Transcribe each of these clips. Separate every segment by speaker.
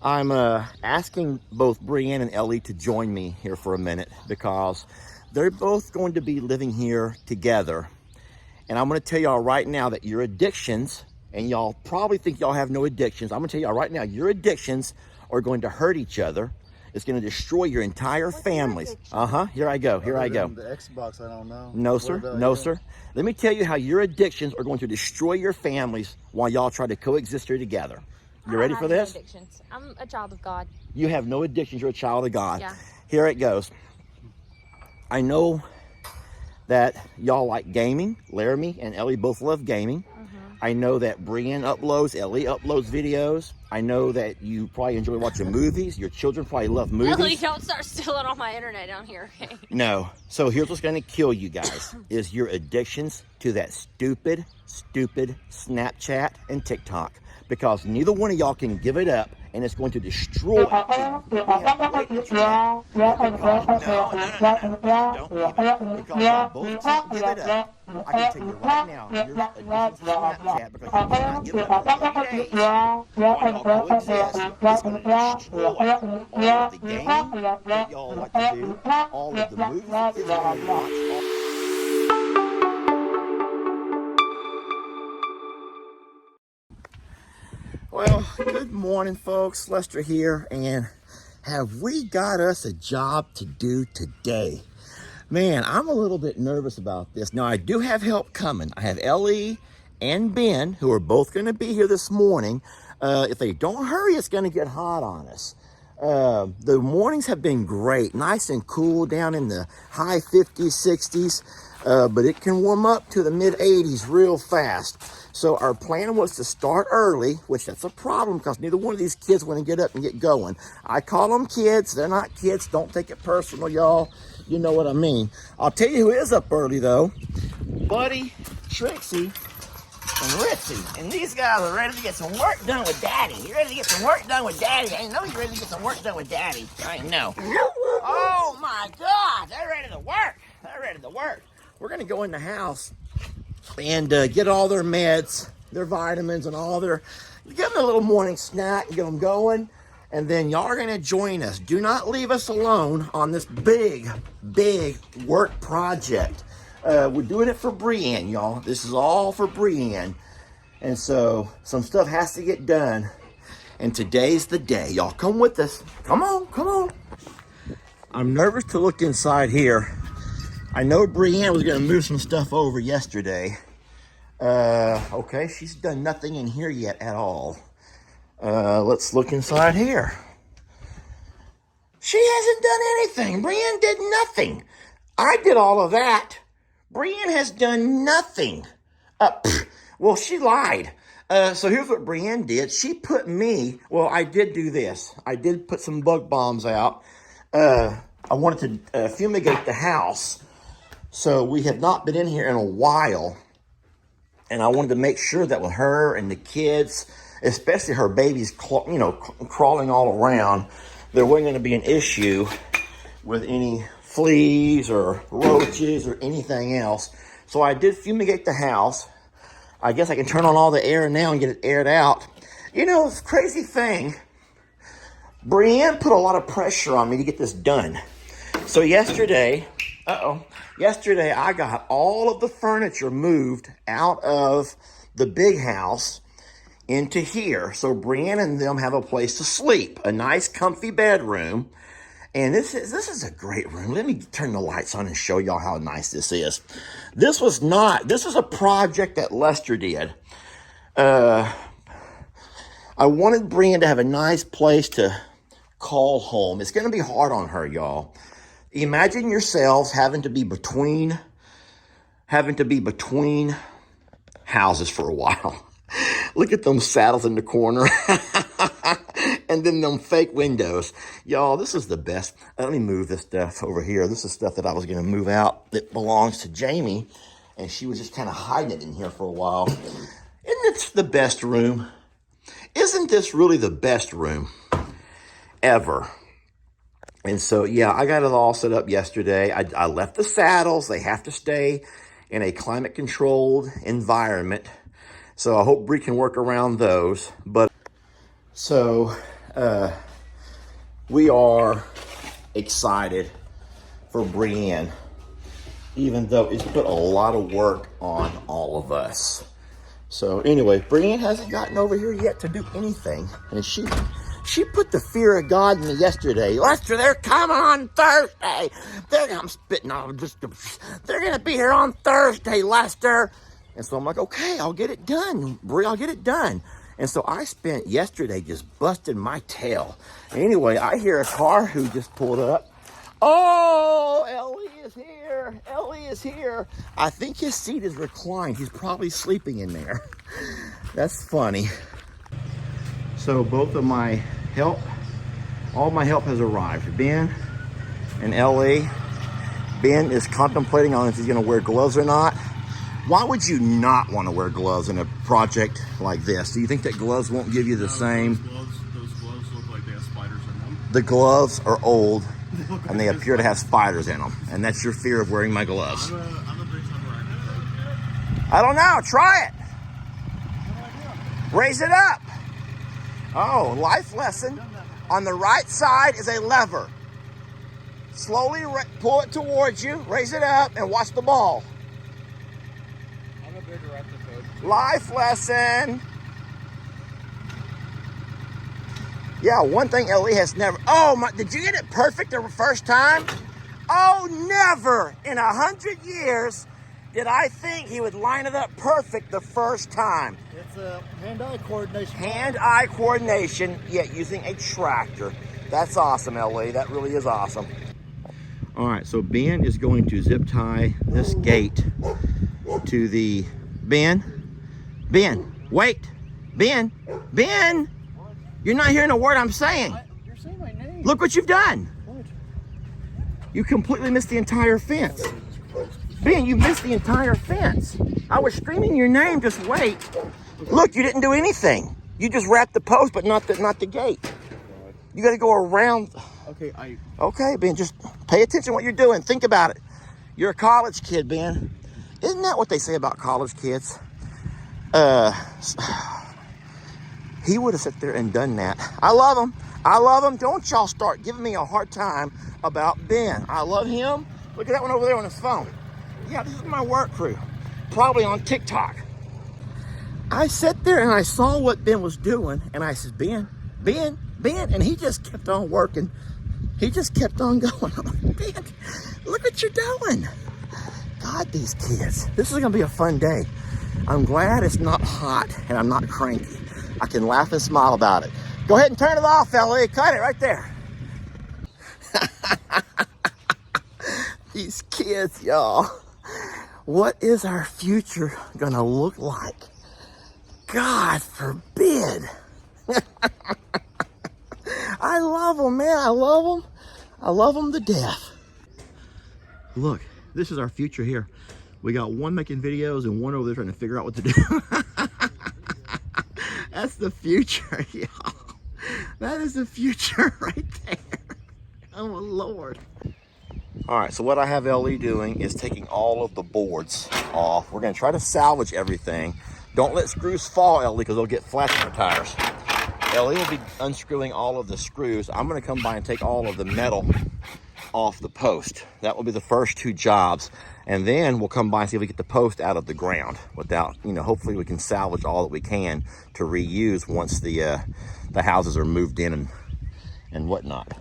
Speaker 1: I'm asking both Brienne and Ellie to join me here for a minute because they're both going to be living here together. And I'm going to tell y'all right now that your addictions, and y'all probably think y'all have no addictions. I'm going to tell y'all right now, your addictions are going to hurt each other. It's going to destroy your entire families. Here I go. Here I go.
Speaker 2: The Xbox, I don't know.
Speaker 1: No, sir. No, sir. Let me tell you how your addictions are going to destroy your families while y'all try to coexist here together. You ready for this?
Speaker 3: No addictions. I'm a child of God.
Speaker 1: You have no addictions. You're a child of God.
Speaker 3: Yeah.
Speaker 1: Here it goes. I know that y'all like gaming. Laramie and Ellie both love gaming. I know that Brienne uploads, Ellie uploads videos. I know that you probably enjoy watching movies. Your children probably love movies.
Speaker 3: Ellie, don't start stealing all my internet down here, okay?
Speaker 1: No. So here's what's going to kill you guys is your addictions to that stupid Snapchat and TikTok. Because neither one of y'all can give it up, and it's going to destroy. Don't because y'all both can't give it up. I can tell you right now, your addictions to Snapchat because you cannot give it up for 30 days. While y'all coexist, it's going to destroy all of the gaming that y'all like to do, all of the movies that kids want to watch. Well, good morning, folks. Lester here, and have we got us a job to do today? Man, I'm a little bit nervous about this. Now, I do have help coming. I have Ellie and Ben, who are both going to be here this morning. If they don't hurry, it's going to get hot on us. The mornings have been great, nice and cool down in the high 50s, 60s, but it can warm up to the mid 80s real fast. So our plan was to start early, which that's a problem because neither one of these kids want to get up and get going. I call them kids. They're not kids. Don't take it personal, y'all. You know what I mean. I'll tell you who is up early, though. Buddy, Trixie, and Ritzy. And these guys are ready to get some work done with Daddy. You ready to get some work done with Daddy? I know you're ready to get some work done with Daddy. I know. Oh, my God. They're ready to work. They're ready to work. We're going to go in the house and get all their meds, their vitamins, and all their... Give them a little morning snack and get them going. And then y'all are going to join us. Do not leave us alone on this big work project. We're doing it for Brienne, y'all. This is all for Brienne. And so some stuff has to get done. And today's the day. Y'all come with us. Come on, come on. I'm nervous to look inside here. I know Brienne was going to move some stuff over yesterday. Okay, she's done nothing in here yet at all. Let's look inside here. She hasn't done anything. Brienne did nothing. I did all of that. Brienne has done nothing. Well, she lied. So here's what Brienne did. She put me, well, I did do this. I did put some bug bombs out. I wanted to fumigate the house. So we have not been in here in a while. And I wanted to make sure that with her and the kids, especially her babies, crawling all around, there wasn't going to be an issue with any fleas or roaches or anything else. So I did fumigate the house. I guess I can turn on all the air now and get it aired out. You know, it's a crazy thing. Brienne put a lot of pressure on me to get this done. So yesterday I got all of the furniture moved out of the big house into here. So Brienne and them have a place to sleep, a nice comfy bedroom. And this is a great room. Let me turn the lights on and show y'all how nice this is. This is a project that Lester did. I wanted Brienne to have a nice place to call home. It's going to be hard on her, y'all. Imagine yourselves having to be between houses for a while. Look at them saddles in the corner. And then them fake windows. Y'all, this is the best. Let me move this stuff over here. This is stuff that I was going to move out that belongs to Jamie. And she was just kind of hiding it in here for a while. Isn't it the best room? Isn't this really the best room ever? And so, yeah, I got it all set up yesterday. I left the saddles. They have to stay in a climate-controlled environment. So I hope Bree can work around those. But so we are excited for Brienne, even though it's put a lot of work on all of us. So anyway, Brienne hasn't gotten over here yet to do anything. And she put the fear of God in me yesterday. Lester, they're coming on Thursday. I'm spitting on just. They're going to be here on Thursday, Lester. And so I'm like, okay, I'll get it done. Brie, I'll get it done. And so I spent yesterday just busting my tail. Anyway, I hear a car who just pulled up. Oh, Ellie is here. Ellie is here. I think his seat is reclined. He's probably sleeping in there. That's funny. So both of my help, all my help has arrived. Ben and Ellie. Ben is contemplating on if he's going to wear gloves or not. Why would you not want to wear gloves in a project like this? Do you think that gloves won't give you the same?
Speaker 2: Those gloves look like they have spiders in them.
Speaker 1: The gloves are old and they appear to have spiders in them. And that's your fear of wearing my gloves.
Speaker 2: I'm a big time rider.
Speaker 1: I don't know. Try it. Raise it up. Oh, life lesson. On the right side is a lever. Slowly pull it towards you, raise it up, and watch the ball.
Speaker 2: I'm a bigger episode.
Speaker 1: Life lesson. Yeah, one thing Ellie has never... Oh, my, did you get it perfect the first time? Oh, never in 100 years did I think he would line it up perfect the first time.
Speaker 4: It's a hand-eye coordination.
Speaker 1: Hand-eye coordination, yet using a tractor. That's awesome, Ellie. That really is awesome. All right, so Ben is going to zip tie this gate to the... Ben, wait. Ben, you're not hearing a word I'm saying.
Speaker 4: You're saying my name.
Speaker 1: Look what you've done.
Speaker 4: What?
Speaker 1: You completely missed the entire fence. Ben, you missed the entire fence. I was screaming your name, just wait. Look, you didn't do anything. You just wrapped the post, but not the gate. You got to go around. Okay, Ben, just pay attention to what you're doing. Think about it. You're a college kid, Ben. Isn't that what they say about college kids? He would have sat there and done that. I love him. Don't y'all start giving me a hard time about Ben. I love him. Look at that one over there on his phone. Yeah, this is my work crew. Probably on TikTok. I sat there and I saw what Ben was doing, and I said, Ben, and he just kept on working. He just kept on going. Ben, look what you're doing. God, these kids. This is going to be a fun day. I'm glad it's not hot and I'm not cranky. I can laugh and smile about it. Go ahead and turn it off, Ellie. Cut it right there. These kids, y'all. What is our future going to look like? God forbid. I love them, man. I love them to death. Look, this is our future here. We got one making videos and one over there trying to figure out what to do. That's the future, y'all. That is the future right there. Oh, Lord. All right, so what I have Ellie doing is taking all of the boards off. We're going to try to salvage everything. Don't let screws fall, Ellie, because they'll get flat in your tires. Ellie will be unscrewing all of the screws. I'm going to come by and take all of the metal off the post. That will be the first two jobs. And then we'll come by and see if we get the post out of the ground without, hopefully we can salvage all that we can to reuse once the houses are moved in and whatnot.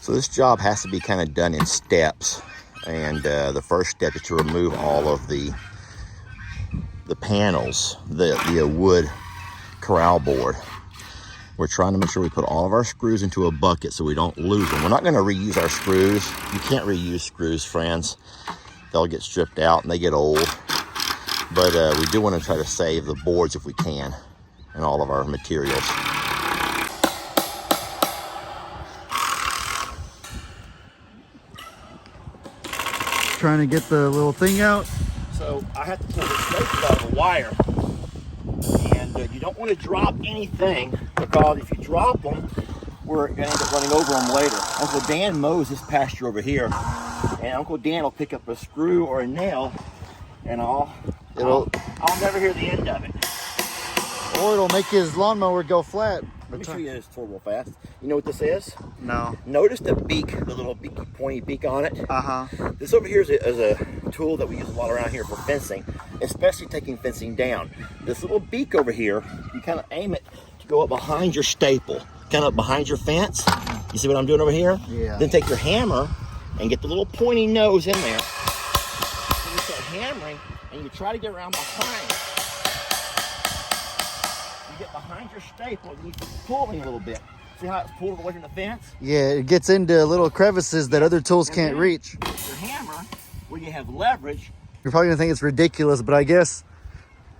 Speaker 1: So this job has to be kind of done in steps. And the first step is to remove all of the panels, the wood corral board. We're trying to make sure we put all of our screws into a bucket so we don't lose them. We're not going to reuse our screws. You can't reuse screws, friends. They'll get stripped out and they get old. But we do want to try to save the boards if we can and all of our materials.
Speaker 4: Trying to get the little thing out.
Speaker 1: So I have to pull the spacer out of the wire. And you don't want to drop anything, because if you drop them, we're going to end up running over them later. Uncle Dan mows this pasture over here, and Uncle Dan will pick up a screw or a nail, and I'll never hear the end of it.
Speaker 4: Or it'll make his lawnmower go flat
Speaker 1: Let me show you this tool real fast. You know what this is?
Speaker 4: No.
Speaker 1: Notice the beak, the little beaky, pointy beak on it. This over here is a tool that we use a lot around here for fencing, especially taking fencing down. This little beak over here, you kind of aim it to go up behind your staple, kind of behind your fence. You see what I'm doing over here?
Speaker 4: Yeah.
Speaker 1: Then take your hammer and get the little pointy nose in there. Then you start hammering and you try to get around behind. You get behind your staple and you keep pulling a little bit. See how it's pulled away from the fence?
Speaker 4: Yeah, it gets into little crevices that other tools can't
Speaker 1: then
Speaker 4: reach.
Speaker 1: Your hammer, where you have leverage.
Speaker 4: You're probably gonna think it's ridiculous, but I guess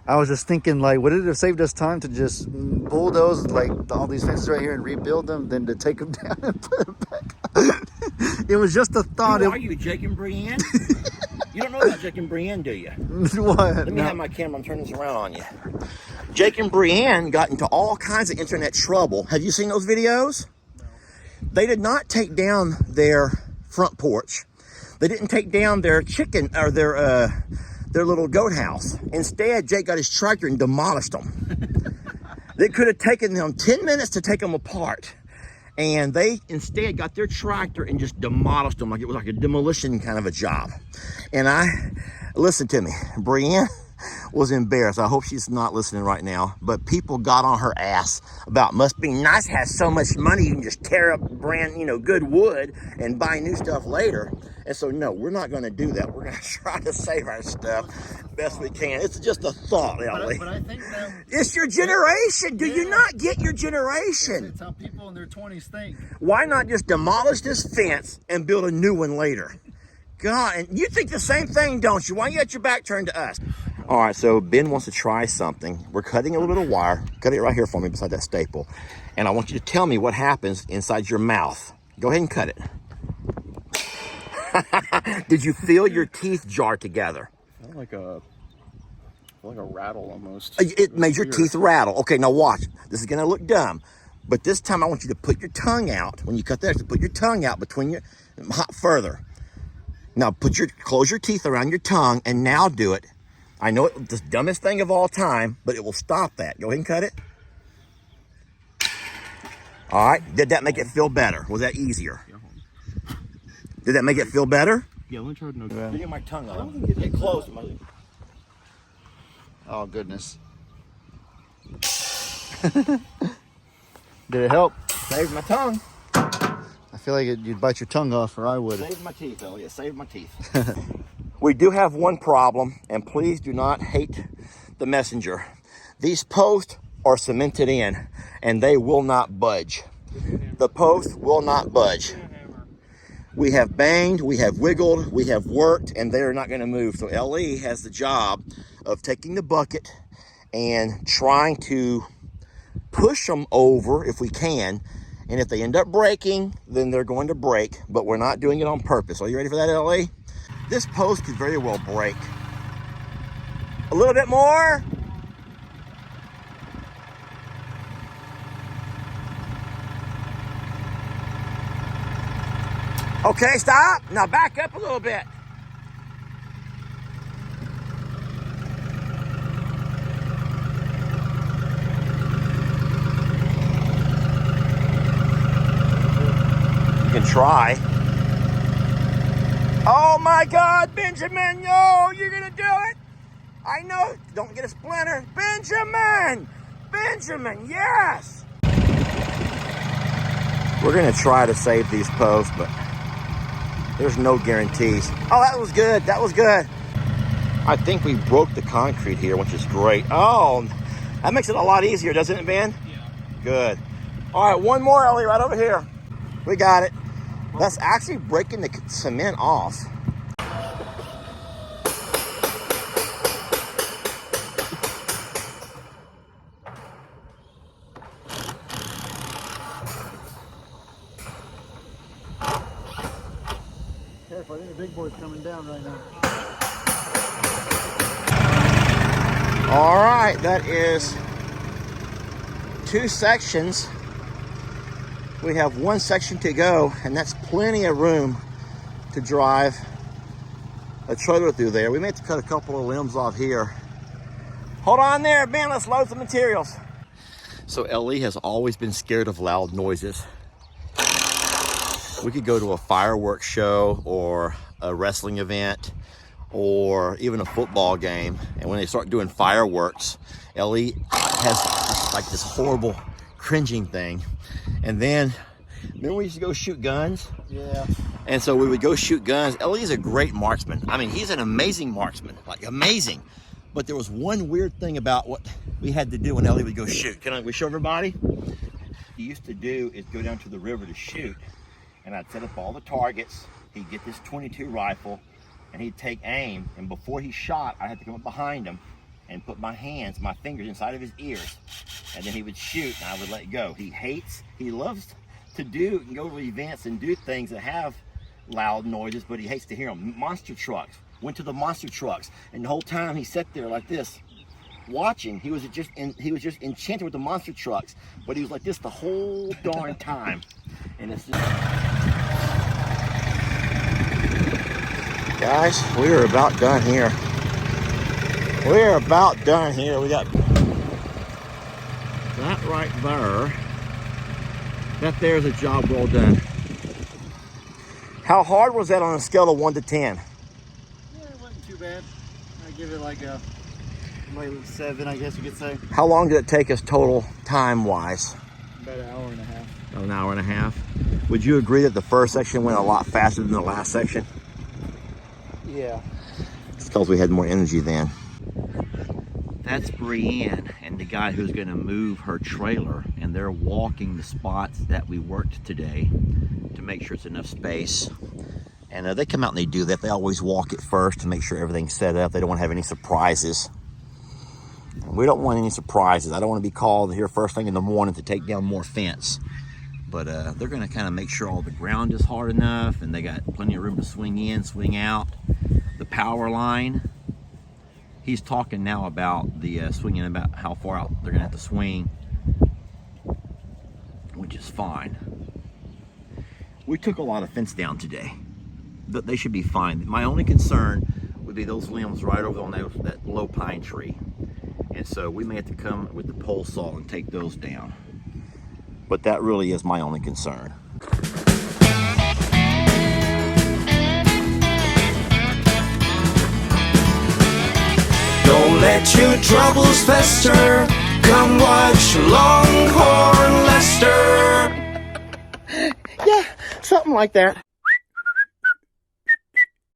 Speaker 4: I was just thinking, like, would it have saved us time to just bulldoze like all these fences right here and rebuild them than to take them down and put them back? It was just a thought.
Speaker 1: Who are you, Jake and Brienne? You don't know about Jake and Brienne, do you?
Speaker 4: What?
Speaker 1: Let me have my camera. I'm turning this around on you. Jake and Brienne got into all kinds of internet trouble. Have you seen those videos? No. They did not take down their front porch. They didn't take down their chicken or their little goat house. Instead, Jake got his tractor and demolished them. It could have taken them 10 minutes to take them apart. And they instead got their tractor and just demolished them like it was like a demolition kind of a job. And listen to me, Brienne was embarrassed. I hope she's not listening right now, but people got on her ass about must be nice, has so much money, you can just tear up brand, good wood and buy new stuff later. And so, no, we're not going to do that. We're going to try to save our stuff best we can. It's just a thought, Ellie.
Speaker 4: But I think that
Speaker 1: it's your generation. Do you not get your generation?
Speaker 4: it's how people in their 20s think.
Speaker 1: Why not just demolish this fence and build a new one later? God, and you think the same thing, don't you? Why you got your back turned to us? All right, so Ben wants to try something. We're cutting a little bit of wire. Cut it right here for me beside that staple. And I want you to tell me what happens inside your mouth. Go ahead and cut it. Did you feel your teeth jar together?
Speaker 2: Like a rattle almost.
Speaker 1: It made your teeth rattle. Okay, now watch. This is gonna look dumb, but this time I want you to put your tongue out. When you cut that, put your tongue out between your, further. Now close your teeth around your tongue and now do it. I know it's the dumbest thing of all time, but it will stop that. Go ahead and cut it. All right, did that make it feel better? Was that easier? Did that make it feel better?
Speaker 2: Yeah, let me try to know.
Speaker 1: Get my tongue out. Get close.
Speaker 4: Oh, goodness. Did it help?
Speaker 1: Saved my tongue.
Speaker 4: I feel like you'd bite your tongue off, or I would.
Speaker 1: Saved my teeth, Elliot. Saved my teeth. We do have one problem, and please do not hate the messenger. These posts are cemented in, and they will not budge. The posts will not budge. We have banged, we have wiggled, we have worked, and they're not going to move. So LE has the job of taking the bucket and trying to push them over if we can. And if they end up breaking, then they're going to break, but we're not doing it on purpose. Are you ready for that, LE? This post could very well break. A little bit more. Okay, stop. Now back up a little bit. You can try. Oh my God, Benjamin, no, you're gonna do it. I know, don't get a splinter. Benjamin, yes. We're gonna try to save these posts, but there's no guarantees. Oh, that was good. I think we broke the concrete here, which is great. Oh, that makes it a lot easier, doesn't it, Ben?
Speaker 2: Yeah.
Speaker 1: Good. All right, one more, Ellie, right over here. We got it. That's actually breaking the cement off.
Speaker 4: Careful, I think the big boy's coming down right now.
Speaker 1: All right, that is 2 sections. We have 1 section to go, and that's plenty of room to drive a trailer through there. We may have to cut a couple of limbs off here. Hold on there, Ben, let's load some materials. So Ellie has always been scared of loud noises. We could go to a fireworks show or a wrestling event or even a football game, and when they start doing fireworks, Ellie has like this horrible cringing thing. And then, remember we used to go shoot guns?
Speaker 4: Yeah.
Speaker 1: And so we would go shoot guns. Ellie is a great marksman. I mean, he's an amazing marksman, like amazing. But there was one weird thing about what we had to do when Ellie would go shoot. We show everybody? He used to do is go down to the river to shoot, and I'd set up all the targets. He'd get this .22 rifle, and he'd take aim, and before he shot, I had to come up behind him and put my fingers inside of his ears, and then he would shoot, and I would let go. He loves to do and go to events and do things that have loud noises, but he hates to hear them. Monster trucks. Went to the monster trucks, and the whole time he sat there like this, watching. He was just enchanted with the monster trucks, but he was like this the whole darn time. And it's just... Guys, we are about done here. We're about done here. We got that right there. That there's a job well done. How hard was that on a scale of 1 to 10?
Speaker 4: It wasn't too bad. I give it like a 7, I guess you could say.
Speaker 1: How long did it take us total time-wise?
Speaker 4: About an hour and a half.
Speaker 1: About an hour and a half. Would you agree that the first section went a lot faster than the last section?
Speaker 4: Yeah.
Speaker 1: It's because we had more energy then. That's Brienne and the guy who's going to move her trailer, and they're walking the spots that we worked today to make sure it's enough space. And they come out and they do that. They always walk it first to make sure everything's set up. They don't want to have any surprises. And we don't want any surprises. I don't want to be called here first thing in the morning to take down more fence. But they're going to kind of make sure all the ground is hard enough, and they got plenty of room to swing in, swing out. The power line, he's talking now about the swinging, about how far out they're going to have to swing, which is fine. We took a lot of fence down today. They should be fine. My only concern would be those limbs right over on that low pine tree. And so we may have to come with the pole saw and take those down. But that really is my only concern.
Speaker 5: Don't let your troubles fester. Come watch Longhorn Lester.
Speaker 1: Yeah, something like that.